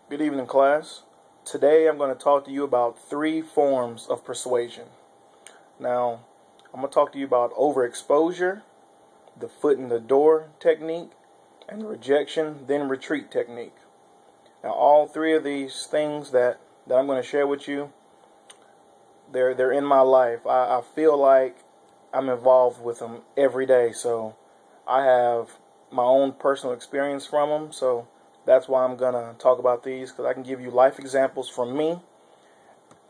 Good evening, class. Today I'm going to talk to you about three forms of persuasion. Now, I'm going to talk to you about overexposure, the foot in the door technique, and the rejection then retreat technique. Now, all three of these things that I'm going to share with you, they're in my life. I feel like I'm involved with them every day, so I have my own personal experience from them, so that's why I'm going to talk about these, because I can give you life examples from me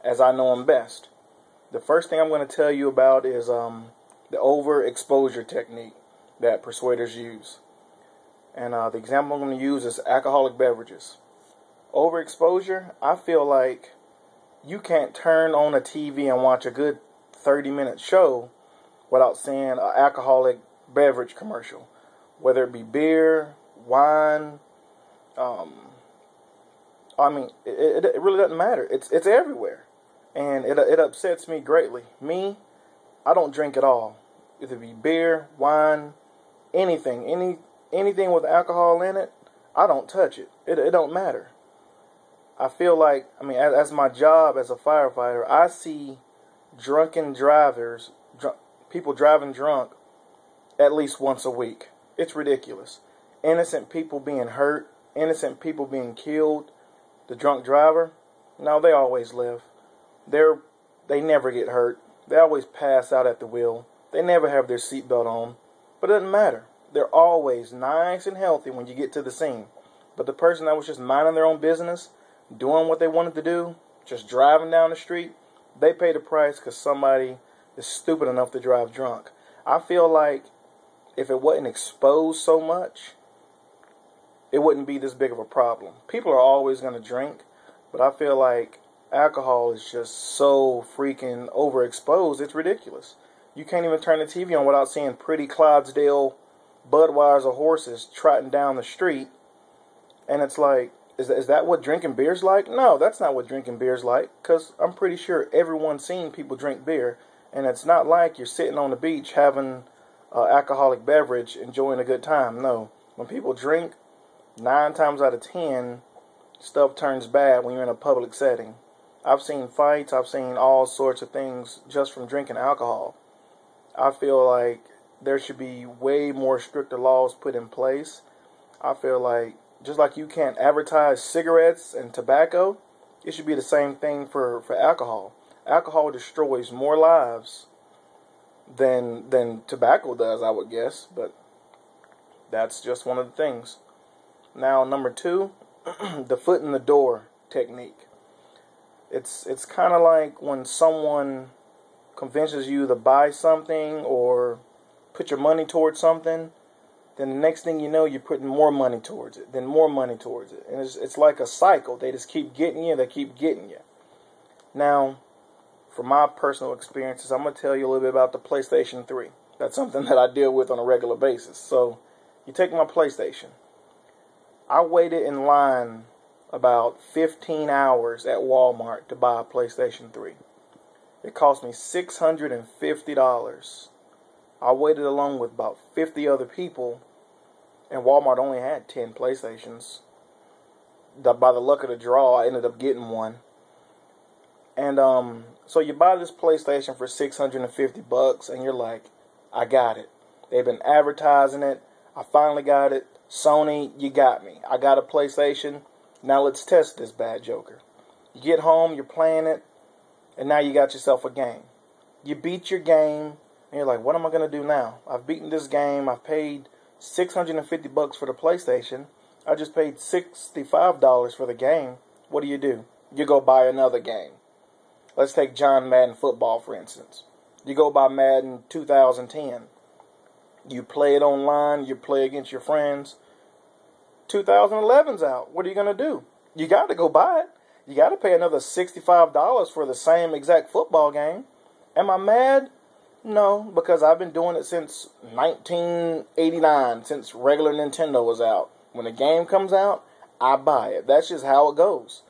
as I know them best. The first thing I'm going to tell you about is the overexposure technique that persuaders use. And the example I'm going to use is alcoholic beverages. Overexposure, I feel like you can't turn on a TV and watch a good 30-minute show without seeing an alcoholic beverage commercial. Whether it be beer, wine, it really doesn't matter. It's everywhere, and it upsets me greatly. Me, I don't drink at all. Either be beer, wine, anything with alcohol in it, I don't touch it. It don't matter. I feel like, as my job as a firefighter, I see drunken drivers, people driving drunk, at least once a week. It's ridiculous. Innocent people being hurt, innocent people being killed. The drunk driver, no, they always live. They never get hurt. They always pass out at the wheel. They never have their seatbelt on. But it doesn't matter. They're always nice and healthy when you get to the scene. But the person that was just minding their own business, doing what they wanted to do, just driving down the street, they pay the price because somebody is stupid enough to drive drunk. I feel like if it wasn't exposed so much, it wouldn't be this big of a problem. People are always going to drink, but I feel like alcohol is just so freaking overexposed, it's ridiculous. You can't even turn the TV on without seeing pretty Clydesdale Budweiser horses trotting down the street, and it's like, is that what drinking beer's like? No, that's not what drinking beer's like, because I'm pretty sure everyone's seen people drink beer, and it's not like you're sitting on the beach having alcoholic beverage, enjoying a good time. No, when people drink, 9 times out of 10, stuff turns bad when you're in a public setting. I've seen fights, I've seen all sorts of things just from drinking alcohol. I feel like there should be way more stricter laws put in place. I feel like, just like you can't advertise cigarettes and tobacco, it should be the same thing for alcohol. Alcohol destroys more lives than tobacco does, I would guess, but that's just one of the things. Now, number 2, the foot in the door technique. It's kind of like when someone convinces you to buy something or put your money towards something, then the next thing you know, you're putting more money towards it, then more money towards it. And it's like a cycle. They just keep getting you, they keep getting you. Now, from my personal experiences, I'm going to tell you a little bit about the PlayStation 3. That's something that I deal with on a regular basis. So, you take my PlayStation. I waited in line about 15 hours at Walmart to buy a PlayStation 3. It cost me $650. I waited along with about 50 other people, and Walmart only had 10 PlayStations. By the luck of the draw, I ended up getting one. And so you buy this PlayStation for $650, and you're like, I got it. They've been advertising it. I finally got it. Sony, you got me. I got a PlayStation. Now let's test this bad joker. You get home, you're playing it, and now you got yourself a game. You beat your game, and you're like, what am I going to do now? I've beaten this game. I've paid $650 for the PlayStation. I just paid $65 for the game. What do? You go buy another game. Let's take John Madden Football, for instance. You go buy Madden 2010. You play it online, you play against your friends. 2011's out. What are you going to do? You got to go buy it. You got to pay another $65 for the same exact football game. Am I mad? No, because I've been doing it since 1989, since regular Nintendo was out. When a game comes out, I buy it. That's just how it goes.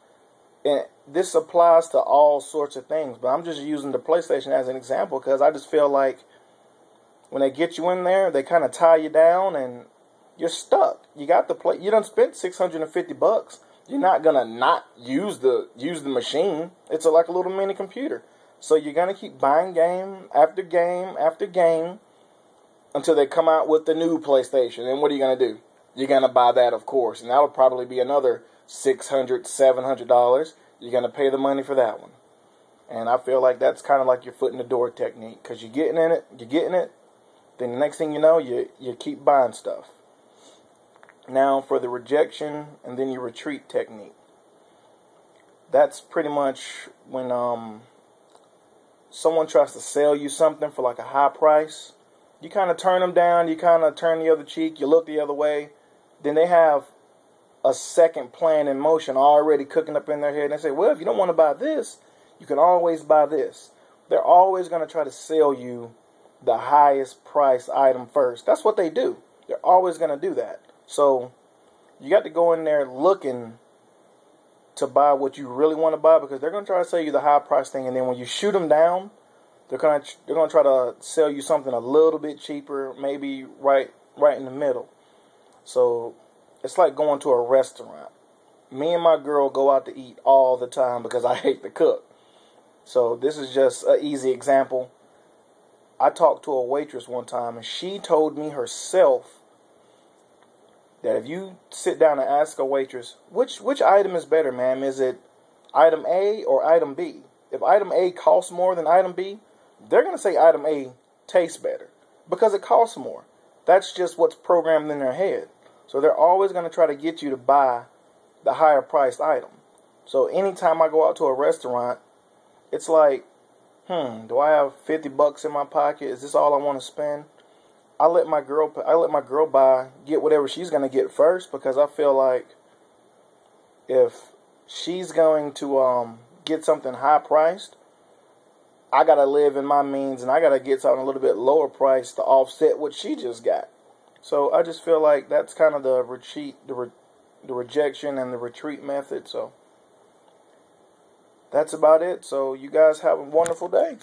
And this applies to all sorts of things, but I'm just using the PlayStation as an example because I just feel like when they get you in there, they kind of tie you down and you're stuck. You got the play. You done spent $650. You're not gonna not use the machine. It's like a little mini computer. So you're gonna keep buying game after game after game until they come out with the new PlayStation. And what are you gonna do? You're gonna buy that, of course, and that'll probably be another $600, $700. You're gonna pay the money for that one. And I feel like that's kind of like your foot in the door technique, because you're getting it. Then the next thing you know, you keep buying stuff. Now for the rejection and then your retreat technique. That's pretty much when someone tries to sell you something for like a high price. You kind of turn them down. You kind of turn the other cheek. You look the other way. Then they have a second plan in motion already cooking up in their head. And they say, well, if you don't want to buy this, you can always buy this. They're always going to try to sell you the highest price item first. That's what they do. They're always going to do that. So you got to go in there looking to buy what you really want to buy, because they're going to try to sell you the high price thing, and then when you shoot them down, they're going to try to sell you something a little bit cheaper, maybe right in the middle. So it's like going to a restaurant. Me and my girl go out to eat all the time because I hate to cook. So this is just an easy example. I talked to a waitress one time, and she told me herself that if you sit down and ask a waitress, which item is better, ma'am? Is it item A or item B? If item A costs more than item B, they're going to say item A tastes better because it costs more. That's just what's programmed in their head. So they're always going to try to get you to buy the higher priced item. So anytime I go out to a restaurant, it's like, do I have $50 in my pocket? Is this all I want to spend? I let my girl get whatever she's going to get first, because I feel like if she's going to get something high priced, I got to live in my means, and I got to get something a little bit lower priced to offset what she just got. So I just feel like that's kind of the rejection and the retreat method. So that's about it. So you guys have a wonderful day.